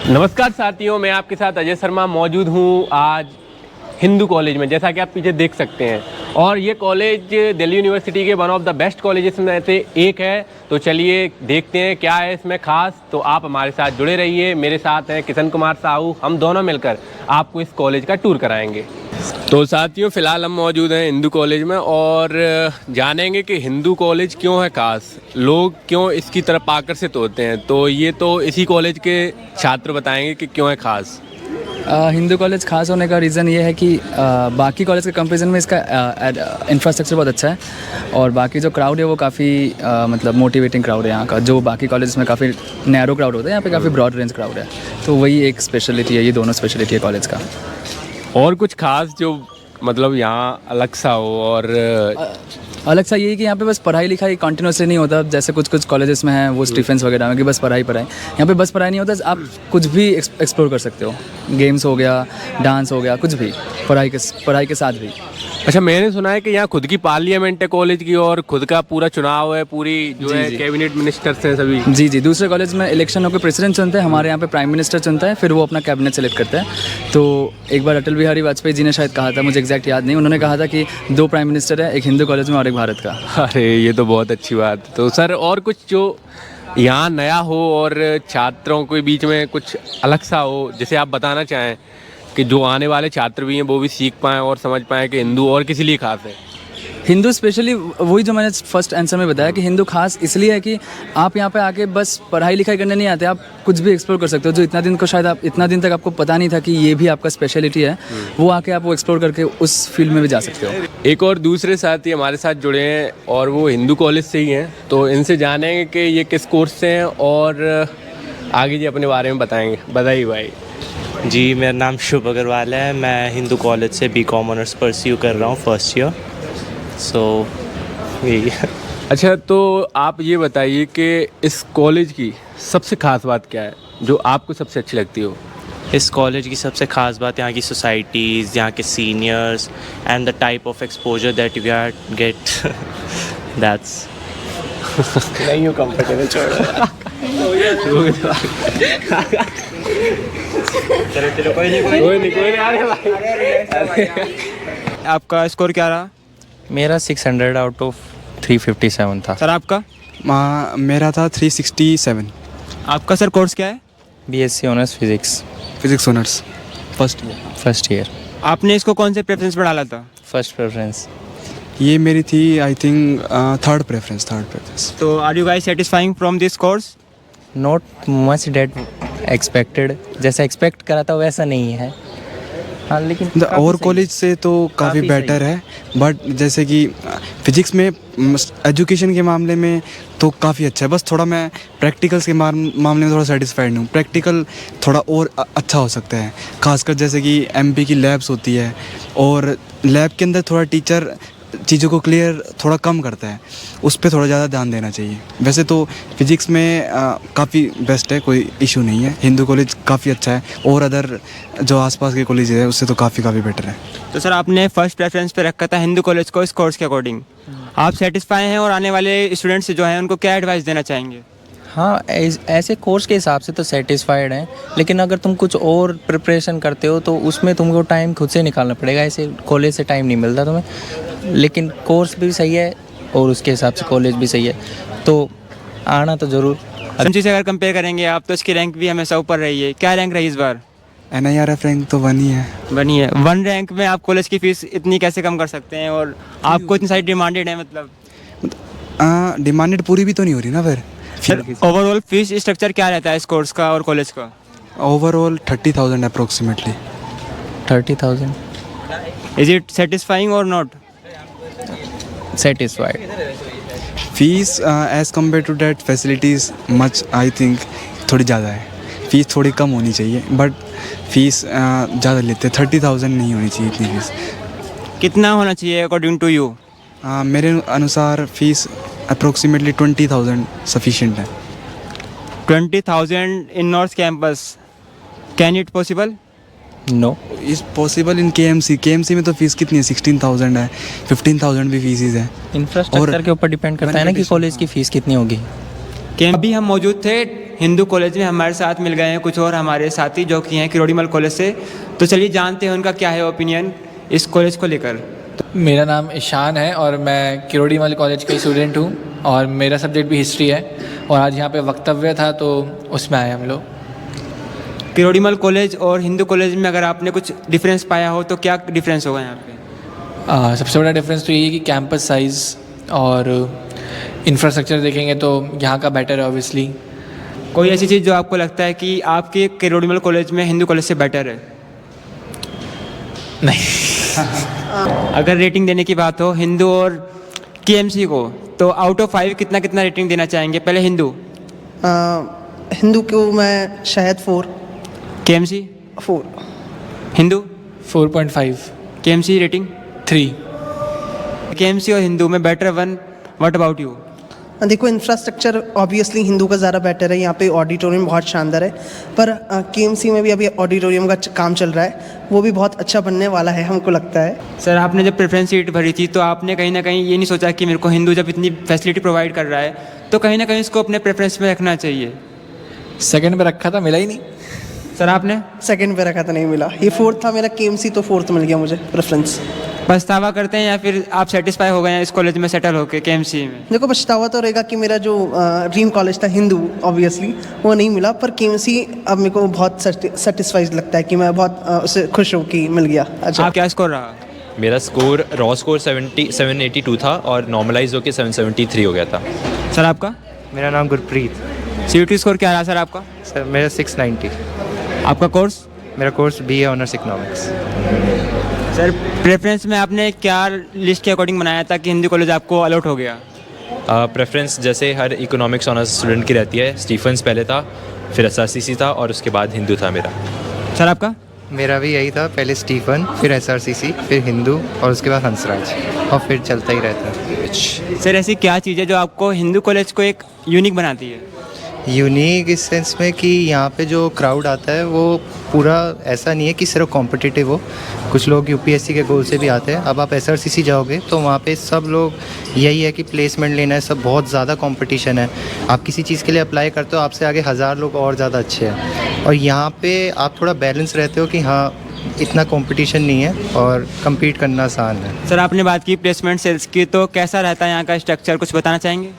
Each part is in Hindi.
नमस्कार साथियों, मैं आपके साथ अजय शर्मा मौजूद हूँ आज हिंदू कॉलेज में, जैसा कि आप पीछे देख सकते हैं। और ये कॉलेज दिल्ली यूनिवर्सिटी के one of the best colleges में से एक है। तो चलिए देखते हैं क्या है इसमें खास। तो आप हमारे साथ जुड़े रहिए। मेरे साथ हैं किशन कुमार साहू, हम दोनों मिलकर आपको इस कॉलेज का टूर कराएंगे। तो साथियों, फ़िलहाल हम मौजूद हैं हिंदू कॉलेज में और जानेंगे कि हिंदू कॉलेज क्यों है खास, लोग क्यों इसकी तरफ आकर्षित होते हैं। तो ये तो इसी कॉलेज के छात्र बताएंगे कि क्यों है खास। हिंदू कॉलेज खास होने का रीज़न ये है कि बाकी कॉलेज के कंपैरिजन में इसका इंफ्रास्ट्रक्चर बहुत अच्छा है और बाकी जो क्राउड है वो काफ़ी मतलब मोटिवेटिंग क्राउड है यहाँ का। जो बाकी कॉलेज में काफ़ी नैरो क्राउड होता है, यहाँ पे काफ़ी ब्रॉड रेंज क्राउड है। तो वही एक स्पेशलिटी है, ये दोनों स्पेशलिटी है कॉलेज का। और कुछ खास जो मतलब यहाँ अलग सा हो? और अलग सा यही कि यहाँ पे बस पढ़ाई लिखाई कंटिन्यूसली नहीं होता, जैसे कुछ कॉलेजेस में है वो स्टीफेंस वगैरह में कि बस पढ़ाई। यहाँ पे बस पढ़ाई नहीं होता, आप कुछ भी एक्सप्लोर कर सकते हो। गेम्स हो गया, डांस हो गया, कुछ भी पढ़ाई के साथ भी। अच्छा, मैंने सुना है कि यहाँ खुद की पार्लियामेंट है कॉलेज की और खुद का पूरा चुनाव है, पूरी जो है कैबिनेट मिनिस्टर्स हैं सभी। जी, दूसरे कॉलेज में इलेक्शन होकर प्रेसिडेंट चुनते हैं, हमारे यहाँ पे प्राइम मिनिस्टर चुनता है, फिर वो अपना कैबिनेट सेलेक्ट करता है। तो एक बार अटल बिहारी वाजपेयी जी ने शायद कहा था, मुझे एग्जैक्ट याद नहीं, उन्होंने कहा था कि 2 प्राइम मिनिस्टर है, एक हिंदू कॉलेज में और एक भारत का। अरे ये तो बहुत अच्छी बात है। तो सर, और कुछ जो यहाँ नया हो और छात्रों के बीच में कुछ अलग सा हो, जैसे आप बताना चाहें कि जो आने वाले छात्र भी हैं वो भी सीख पाएँ और समझ पाएँ कि हिंदू और किस लिए खास है। हिंदू स्पेशली वही जो मैंने फर्स्ट आंसर में बताया कि हिंदू खास इसलिए है कि आप यहाँ पे आके बस पढ़ाई लिखाई करने नहीं आते, आप कुछ भी एक्सप्लोर कर सकते हो। जो इतना दिन तक आपको पता नहीं था कि ये भी आपका स्पेशलिटी है, वो आके आप वो एक्सप्लोर करके उस फील्ड में भी जा सकते हो। एक और दूसरे साथी हमारे साथ जुड़े हैं और वो हिंदू कॉलेज से ही हैं, तो इनसे जानेंगे कि ये किस कोर्स से हैं और आगे जी अपने बारे में बताएंगे। बताइए भाई। जी, मेरा नाम शुभ अग्रवाल है। मैं हिंदू कॉलेज से बीकॉम ऑनर्स परस्यू कर रहा हूँ, फर्स्ट ईयर। सो यही है। अच्छा, तो आप ये बताइए कि इस कॉलेज की सबसे ख़ास बात क्या है जो आपको सबसे अच्छी लगती हो? इस कॉलेज की सबसे ख़ास बात यहाँ की सोसाइटीज़, यहाँ के seniors and the type of exposure that you get that's नहीं हो कंफर्टेबल, छोड़ो। चलो कोई नहीं आपका स्कोर क्या रहा? मेरा 600 आउट ऑफ 357 था। सर आपका? मेरा था 367। आपका सर कोर्स क्या है? BSc honours physics honours first year. आपने इसको कौन से प्रेफरेंस पर डाला था? First preference. ये मेरी थी आई थिंक थर्ड प्रेफरेंस। तो are you guys satisfying from this course? Not much that expected, जैसा एक्सपेक्ट करा था वैसा नहीं है। हाँ, लेकिन और कॉलेज से तो काफ़ी बेटर है, बट जैसे कि फिजिक्स में एजुकेशन के मामले में तो काफ़ी अच्छा है। बस थोड़ा मैं प्रैक्टिकल्स के मामले में थोड़ा सेटिस्फाइड हूँ। प्रैक्टिकल थोड़ा और अच्छा हो सकता है, खासकर जैसे कि एमपी की लैब्स होती है और लैब के अंदर थोड़ा टीचर चीज़ों को क्लियर थोड़ा कम करता है, उस पर थोड़ा ज़्यादा ध्यान देना चाहिए। वैसे तो फिजिक्स में काफ़ी बेस्ट है, कोई इशू नहीं है। हिंदू कॉलेज काफ़ी अच्छा है और अदर जो आसपास के कॉलेज है उससे तो काफ़ी बेटर है। तो सर आपने फर्स्ट प्रेफरेंस पे रखा था हिंदू कॉलेज को इस कोर्स के अकॉर्डिंग, आप सेटिस्फाई हैं और आने वाले स्टूडेंट्स जो हैं उनको क्या एडवाइस देना चाहेंगे? हाँ, ऐसे कोर्स के हिसाब से तो सेटिस्फाइड हैं, लेकिन अगर तुम कुछ और प्रिपरेशन करते हो तो उसमें तुमको टाइम खुद से निकालना पड़ेगा। ऐसे कॉलेज से टाइम नहीं मिलता तुम्हें, लेकिन कोर्स भी सही है और उसके हिसाब से कॉलेज भी सही है, तो आना तो ज़रूर। संची से अगर कंपेयर करेंगे आप तो इसकी रैंक भी हमेशा ऊपर रही है। क्या रैंक रही इस बार? NIRF रैंक तो 1 ही है। 1 ही है। 1 रैंक में आप कॉलेज की फ़ीस इतनी कैसे कम कर सकते हैं और आपको इतनी सारी डिमांडेड है? मतलब डिमांडेड पूरी भी तो नहीं हो रही ना फिर। ओवरऑल फीस स्ट्रक्चर क्या रहता है इस कोर्स का और कॉलेज का? Overall 30,000 approximately. 30,000। Is it satisfying और not? Satisfied. Fees as compare to that facilities much I think थोड़ी ज़्यादा है। फ़ीस थोड़ी कम होनी चाहिए, बट फीस ज़्यादा लेते हैं। 30,000 नहीं होनी चाहिए इतनी फीस। कितना होना चाहिए अकॉर्डिंग टू यू? मेरे अनुसार फ़ीस अप्रोक्सीमेटली 20,000 सफिशिएंट है। 20,000 in North Campus, can it possible? No, is possible in KMC में तो फ़ीस कितनी है? 16,000 है, 15,000 भी फीसिस है। इंफ्रास्ट्रक्चर के ऊपर डिपेंड करता है ना कि कॉलेज की फ़ीस कितनी होगी। अभी हम मौजूद थे हिंदू कॉलेज में हमारे साथ मिल गए हैं कुछ और हमारे साथी जो कि हैं किरोड़ीमल कॉलेज से। तो चलिए जानते हैं उनका क्या है ओपिनियन इस कॉलेज को लेकर। मेरा नाम ईशान है और मैं किरोड़ीमल कॉलेज का स्टूडेंट हूँ और मेरा सब्जेक्ट भी हिस्ट्री है और आज यहाँ पे वक्तव्य था तो उसमें आए हम लोग। किरोड़ीमल कॉलेज और हिंदू कॉलेज में अगर आपने कुछ डिफरेंस पाया हो तो क्या डिफरेंस होगा यहाँ पे? सबसे बड़ा डिफरेंस तो ये है कि कैंपस साइज़ और इंफ्रास्ट्रक्चर देखेंगे तो यहाँ का बेटर है ऑब्वियसली। कोई ऐसी चीज़ जो आपको लगता है कि आपके किरोड़ीमल कॉलेज में हिंदू कॉलेज से बेटर है? नहीं। अगर रेटिंग देने की बात हो हिंदू और केएमसी को तो आउट ऑफ 5 कितना कितना रेटिंग देना चाहेंगे? पहले हिंदू। हिंदू को मैं शायद 4। KMC 4। Hindu 4.5। KMC rating 3। KMC और हिंदू में better one. What about you? देखो इंफ्रास्ट्रक्चर ऑब्वियसली हिंदू का ज़्यादा बेटर है, यहाँ पे ऑडिटोरियम बहुत शानदार है, पर केएमसी में भी अभी ऑडिटोरियम का काम चल रहा है, वो भी बहुत अच्छा बनने वाला है हमको लगता है। सर आपने जब प्रेफरेंस सीट भरी थी तो आपने कहीं ना कहीं ये नहीं सोचा कि मेरे को हिंदू जब इतनी फैसिलिटी प्रोवाइड कर रहा है तो कहीं ना कहीं इसको अपने प्रेफरेंस में रखना चाहिए? सेकंड पे रखा था, मिला ही नहीं। सर आपने? सेकंड पे रखा था, नहीं मिला। ये 4th था मेरा केएमसी, तो 4th मिल गया मुझे प्रेफरेंस। पछतावा करते हैं या फिर आप सेटिस्फाई हो गए हैं इस कॉलेज में सेटल होकर केएमसी में? देखो पछतावा तो रहेगा कि मेरा जो ड्रीम कॉलेज था हिंदू ऑब्वियसली वो नहीं मिला, पर केएमसी अब मेरे को बहुत सेटिस्फाइड लगता है कि मैं बहुत उससे खुश हूँ कि मिल गया। अच्छा आप क्या स्कोर रहा? मेरा स्कोर रॉ स्कोर 782 था और नॉर्मलाइज होकर 773 हो गया था। सर आपका? मेरा नाम गुरप्रीत। CUT स्कोर क्या रहा सर आपका? सर मेरा 690। आपका कोर्स? मेरा course BA honours economics. Sir preference में आपने क्या लिस्ट के अकॉर्डिंग बनाया था कि हिंदू कॉलेज आपको अलॉट हो गया? प्रेफरेंस जैसे हर इकोनॉमिक्स ऑनर्स स्टूडेंट की रहती है, स्टीफन्स पहले था, फिर SRCC था और उसके बाद हिंदू था मेरा। सर आपका? मेरा भी यही था, पहले स्टीफन, फिर SRCC, फिर हिंदू और उसके बाद हंसराज, और फिर चलता ही रहता है। सर ऐसी क्या चीज़ है जो आपको हिंदू कॉलेज को एक यूनिक बनाती है? यूनिक इस सेंस में कि यहाँ पे जो क्राउड आता है वो पूरा ऐसा नहीं है कि सिर्फ कॉम्पिटिटिव हो, कुछ लोग UPSC के गोल से भी आते हैं। अब आप SRCC जाओगे तो वहाँ पे सब लोग यही है कि प्लेसमेंट लेना है, सब बहुत ज़्यादा कंपटीशन है। आप किसी चीज़ के लिए अप्लाई करते हो, आपसे आगे 1000 लोग और ज़्यादा अच्छे हैं, और यहाँ पे आप थोड़ा बैलेंस रहते हो कि हाँ इतना कंपटीशन नहीं है और compete करना आसान है। सर आपने बात की प्लेसमेंट सेल्स की, तो कैसा रहता है यहाँ का स्ट्रक्चर, कुछ बताना चाहेंगे?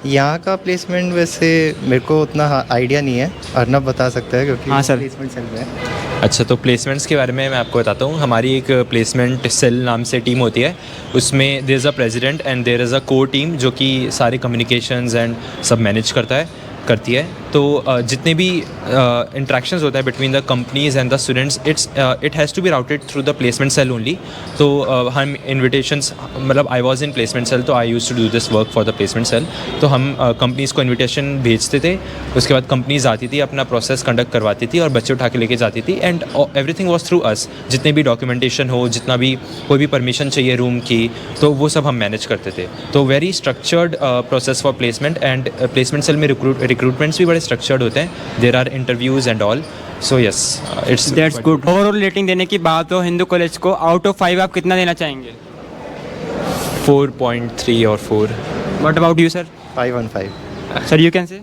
यहाँ का प्लेसमेंट वैसे मेरे को उतना आइडिया नहीं है, अर्नब बता सकता है क्योंकि हाँ सर प्लेसमेंट चल रहा है। अच्छा, तो प्लेसमेंट्स के बारे में मैं आपको बताता हूँ। हमारी एक प्लेसमेंट सेल नाम से टीम होती है, उसमें there is a president and there is a core team जो कि सारे कम्युनिकेशंस एंड सब मैनेज करती है। तो जितने भी इंट्रैक्शंस होता है between the companies and the students, it has to be routed through the placement cell only. तो हम इन्विटेशंस, मतलब I was in placement cell तो I used to do this work for the placement cell. तो हम कंपनीज़ को इन्विटेशन भेजते थे, उसके बाद कंपनीज आती थी, अपना प्रोसेस कंडक्ट करवाती थी और बच्चे उठा के लेके जाती थी, एंड एवरीथिंग वाज थ्रू अस। जितने भी डॉक्यूमेंटेशन हो, जितना भी कोई भी परमिशन चाहिए रूम की, तो वो सब हम मैनेज करते थे। तो very structured process for placement, and placement cell में रिक्रूटमेंट्स भी बड़े स्ट्रक्चर्ड होते हैं। There are interviews and all, so yes it's that's good. Overall rating देने की बात हो हिंदू कॉलेज को, आउट ऑफ 5 आप कितना देना चाहेंगे? 4.3 और 4। What about you sir? 515। Sir you can say?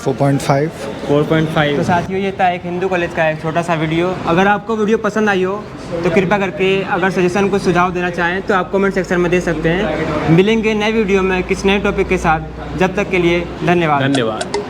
4.5। 4.5। तो साथियों ये था एक हिंदू कॉलेज का एक छोटा सा वीडियो। अगर आपको वीडियो पसंद आई हो तो कृपया करके अगर सजेशन को सुझाव देना चाहें तो आप कमेंट सेक्शन में दे सकते हैं। मिलेंगे नए वीडियो में किस नए टॉपिक के साथ, जब तक के लिए धन्यवाद।